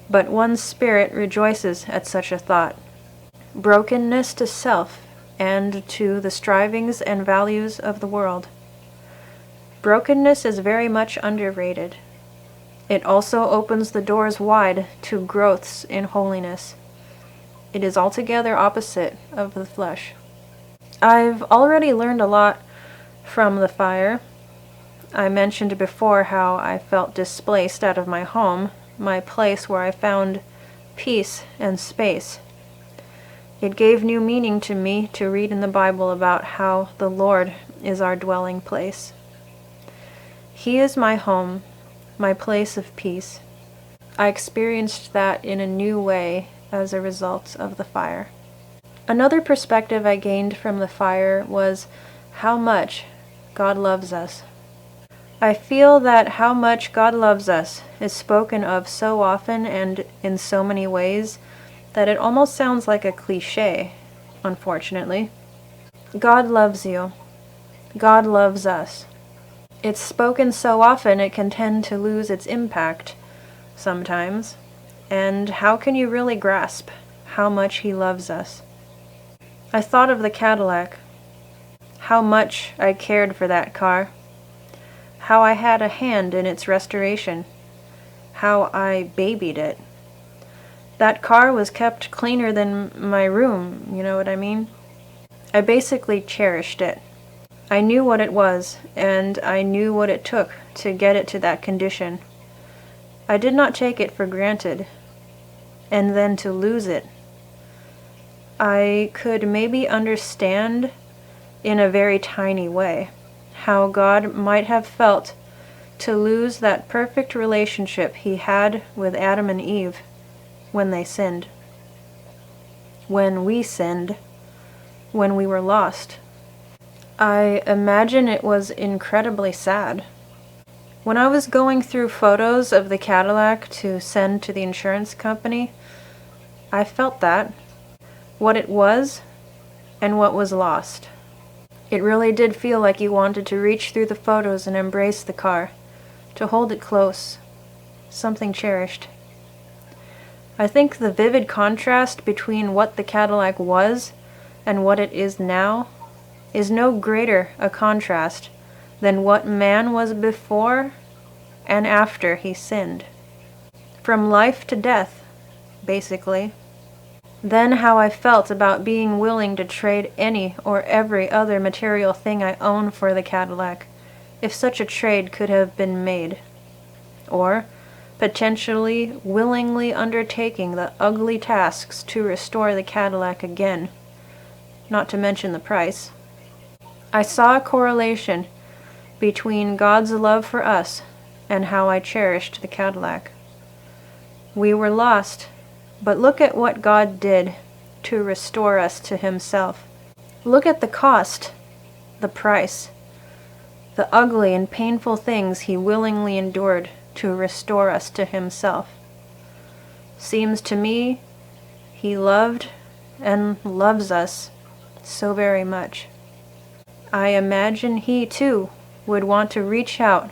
but one's spirit rejoices at such a thought. Brokenness to self and to the strivings and values of the world. Brokenness is very much underrated. It also opens the doors wide to growths in holiness. It is altogether opposite of the flesh. I've already learned a lot from the fire. I mentioned before how I felt displaced out of my home, my place where I found peace and space. It gave new meaning to me to read in the Bible about how the Lord is our dwelling place. He is my home, my place of peace. I experienced that in a new way as a result of the fire. Another perspective I gained from the fire was how much God loves us. I feel that how much God loves us is spoken of so often and in so many ways that it almost sounds like a cliche, unfortunately. God loves you. God loves us. It's spoken so often it can tend to lose its impact sometimes. And how can you really grasp how much He loves us? I thought of the Cadillac, how much I cared for that car, how I had a hand in its restoration, how I babied it. That car was kept cleaner than my room, you know what I mean? I basically cherished it. I knew what it was, and I knew what it took to get it to that condition. I did not take it for granted, and then to lose it. I could maybe understand, in a very tiny way, how God might have felt to lose that perfect relationship He had with Adam and Eve when they sinned. When we sinned, when we were lost. I imagine it was incredibly sad. When I was going through photos of the Cadillac to send to the insurance company, I felt that, what it was and what was lost. It really did feel like you wanted to reach through the photos and embrace the car, to hold it close, something cherished. I think the vivid contrast between what the Cadillac was and what it is now is no greater a contrast than what man was before and after he sinned. From life to death, basically. Then how I felt about being willing to trade any or every other material thing I own for the Cadillac, if such a trade could have been made. Or potentially willingly undertaking the ugly tasks to restore the Cadillac again, not to mention the price. I saw a correlation between God's love for us and how I cherished the Cadillac. We were lost, but look at what God did to restore us to Himself. Look at the cost, the price, the ugly and painful things He willingly endured to restore us to Himself. Seems to me He loved and loves us so very much. I imagine He, too, would want to reach out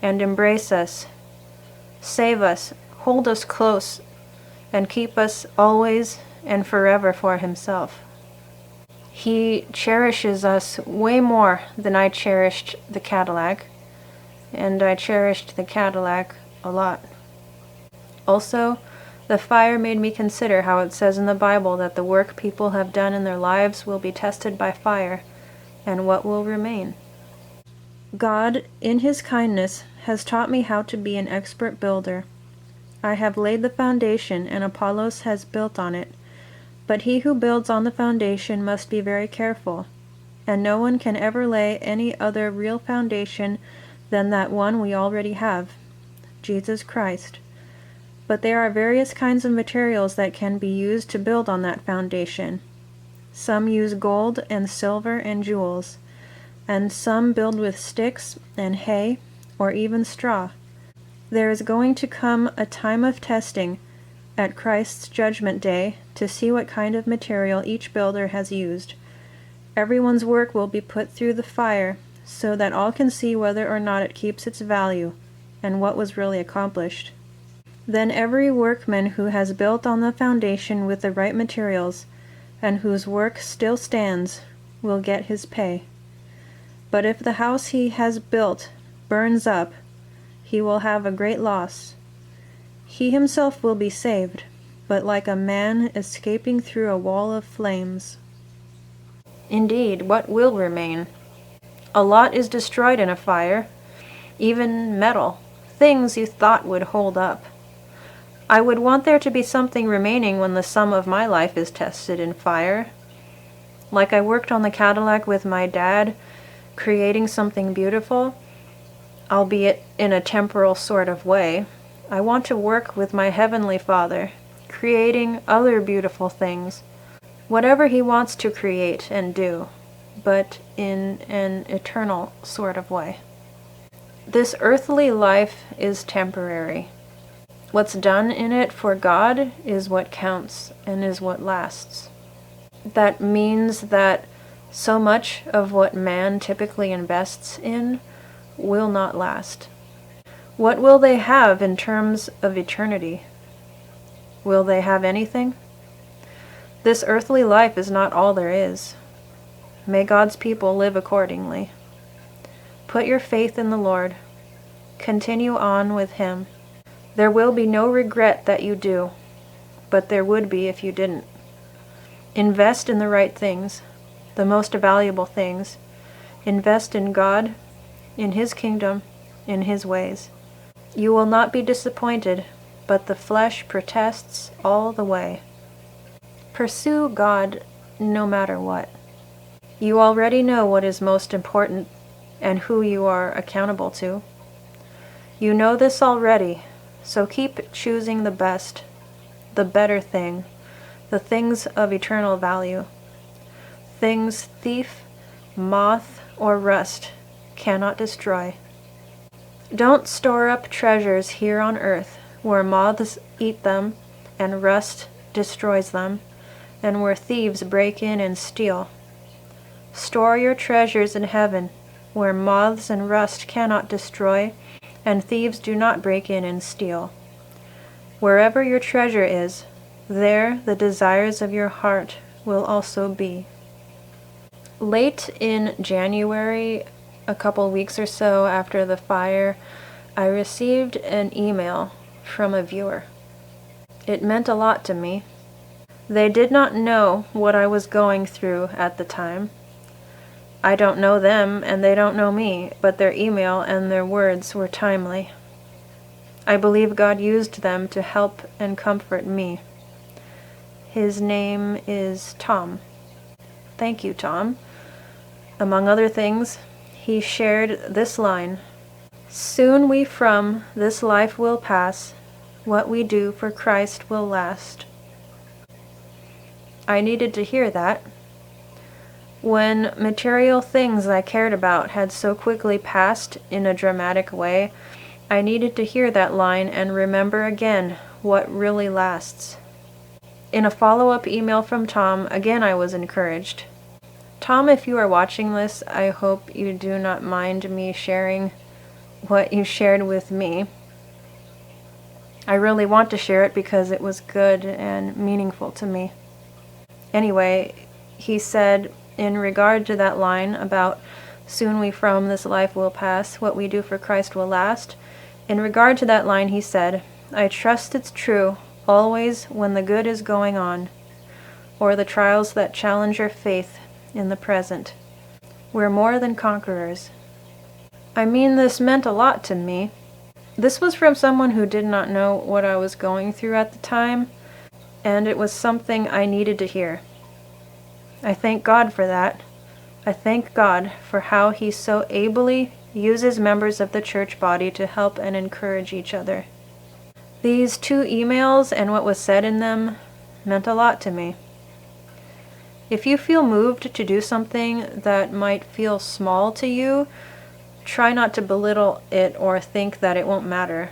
and embrace us, save us, hold us close, and keep us always and forever for Himself. He cherishes us way more than I cherished the Cadillac, and I cherished the Cadillac a lot. Also, the fire made me consider how it says in the Bible that the work people have done in their lives will be tested by fire, and what will remain. God, in His kindness, has taught me how to be an expert builder. I have laid the foundation, and Apollos has built on it, but he who builds on the foundation must be very careful, and no one can ever lay any other real foundation than that one we already have, Jesus Christ. But there are various kinds of materials that can be used to build on that foundation. Some use gold and silver and jewels, and some build with sticks and hay or even straw. There is going to come a time of testing at Christ's judgment day to see what kind of material each builder has used. Everyone's work will be put through the fire so that all can see whether or not it keeps its value and what was really accomplished. Then every workman who has built on the foundation with the right materials and whose work still stands will get his pay. But if the house he has built burns up, he will have a great loss. He himself will be saved, but like a man escaping through a wall of flames. Indeed, what will remain? A lot is destroyed in a fire, even metal, things you thought would hold up. I would want there to be something remaining when the sum of my life is tested in fire. Like I worked on the Cadillac with my dad, creating something beautiful, albeit in a temporal sort of way. I want to work with my Heavenly Father, creating other beautiful things, whatever He wants to create and do, but in an eternal sort of way. This earthly life is temporary. What's done in it for God is what counts and is what lasts. That means that so much of what man typically invests in will not last. What will they have in terms of eternity? Will they have anything? This earthly life is not all there is. May God's people live accordingly. Put your faith in the Lord. Continue on with Him. There will be no regret that you do, but there would be if you didn't. Invest in the right things, the most valuable things. Invest in God, in His kingdom, in His ways. You will not be disappointed, but the flesh protests all the way. Pursue God no matter what. You already know what is most important and who you are accountable to. You know this already, so keep choosing the best, the better thing, the things of eternal value. Things thief, moth, or rust cannot destroy. Don't store up treasures here on earth where moths eat them and rust destroys them, and where thieves break in and steal. Store your treasures in heaven where moths and rust cannot destroy, and thieves do not break in and steal. Wherever your treasure is, there the desires of your heart will also be. Late in January, a couple weeks or so after the fire, I received an email from a viewer. It meant a lot to me. They did not know what I was going through at the time. I don't know them and they don't know me, but their email and their words were timely. I believe God used them to help and comfort me. His name is Tom. Thank you, Tom. Among other things, he shared this line: "Soon we from this life will pass, what we do for Christ will last." I needed to hear that. When material things I cared about had so quickly passed in a dramatic way, I needed to hear that line and remember again what really lasts. In a follow-up email from Tom, again I was encouraged. Tom, if you are watching this, I hope you do not mind me sharing what you shared with me. I really want to share it because it was good and meaningful to me. Anyway, he said, in regard to that line about soon we from this life will pass, what we do for Christ will last, in regard to that line he said, I trust it's true always when the good is going on, or the trials that challenge your faith in the present. We're more than conquerors. I mean, this meant a lot to me. This was from someone who did not know what I was going through at the time, and it was something I needed to hear. I thank God for that. I thank God for how He so ably uses members of the church body to help and encourage each other. These 2 emails and what was said in them meant a lot to me. If you feel moved to do something that might feel small to you, try not to belittle it or think that it won't matter.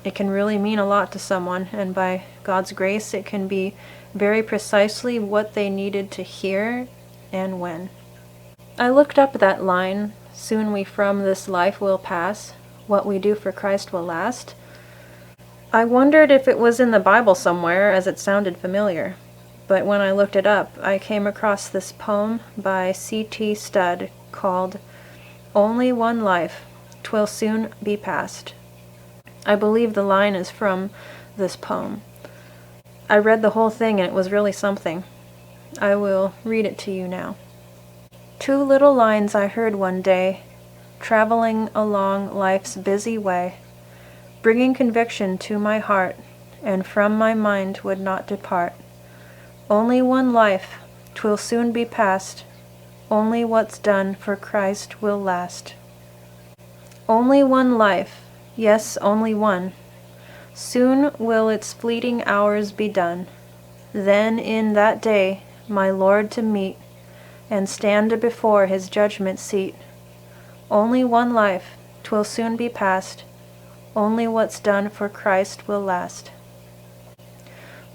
It can really mean a lot to someone, and by God's grace, it can be very precisely what they needed to hear and when. I looked up that line, "Soon we from this life will pass, what we do for Christ will last." I wondered if it was in the Bible somewhere, as it sounded familiar. But when I looked it up, I came across this poem by C.T. Studd called "Only One Life, 'Twill Soon Be Past." I believe the line is from this poem. I read the whole thing and it was really something. I will read it to you now. 2 little lines I heard one day, traveling along life's busy way, bringing conviction to my heart, and from my mind would not depart. Only one life, 'twill soon be past, only what's done for Christ will last. Only one life, yes, only one. Soon will its fleeting hours be done. Then in that day my Lord to meet, and stand before his judgment seat. Only one life, 'twill soon be past, only what's done for Christ will last.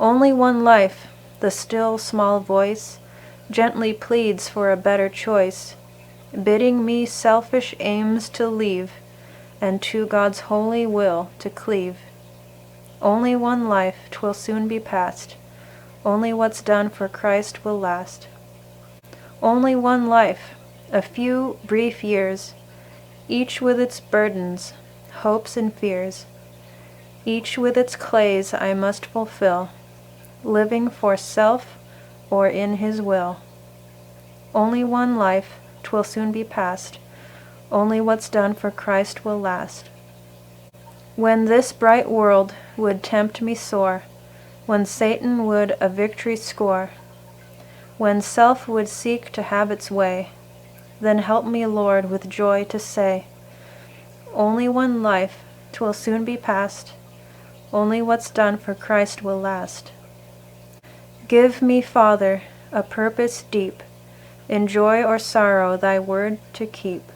Only one life, the still small voice gently pleads for a better choice, bidding me selfish aims to leave, and to God's holy will to cleave. Only one life, 'twill soon be past, only what's done for Christ will last. Only one life, a few brief years, each with its burdens, hopes and fears, each with its clays I must fulfill, living for self or in his will. Only one life, 'twill soon be past, only what's done for Christ will last. When this bright world would tempt me sore, when Satan would a victory score, when self would seek to have its way, then help me, Lord, with joy to say, only one life, 'twill soon be past, only what's done for Christ will last. Give me, Father, a purpose deep, in joy or sorrow thy word to keep,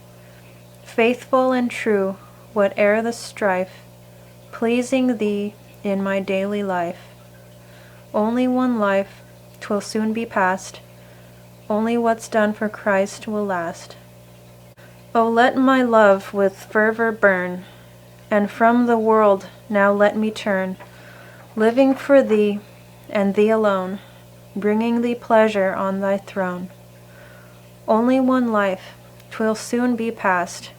faithful and true, whate'er the strife, pleasing thee in my daily life. Only one life, 'twill soon be past, only what's done for Christ will last. O let my love with fervor burn, and from the world now let me turn, living for thee and thee alone, bringing thee pleasure on thy throne. Only one life, 'twill soon be past,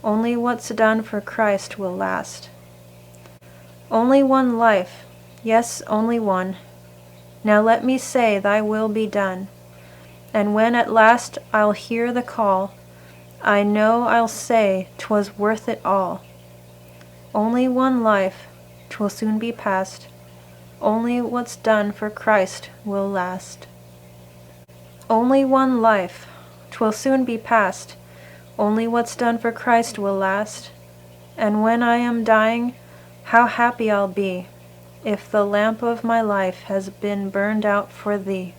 only what's done for Christ will last. Only one life, yes, only one. Now let me say thy will be done, and when at last I'll hear the call, I know I'll say 'twas worth it all. Only one life, 'twill soon be past, only what's done for Christ will last. Only one life, 'twill soon be past, only what's done for Christ will last. And when I am dying, how happy I'll be, if the lamp of my life has been burned out for thee.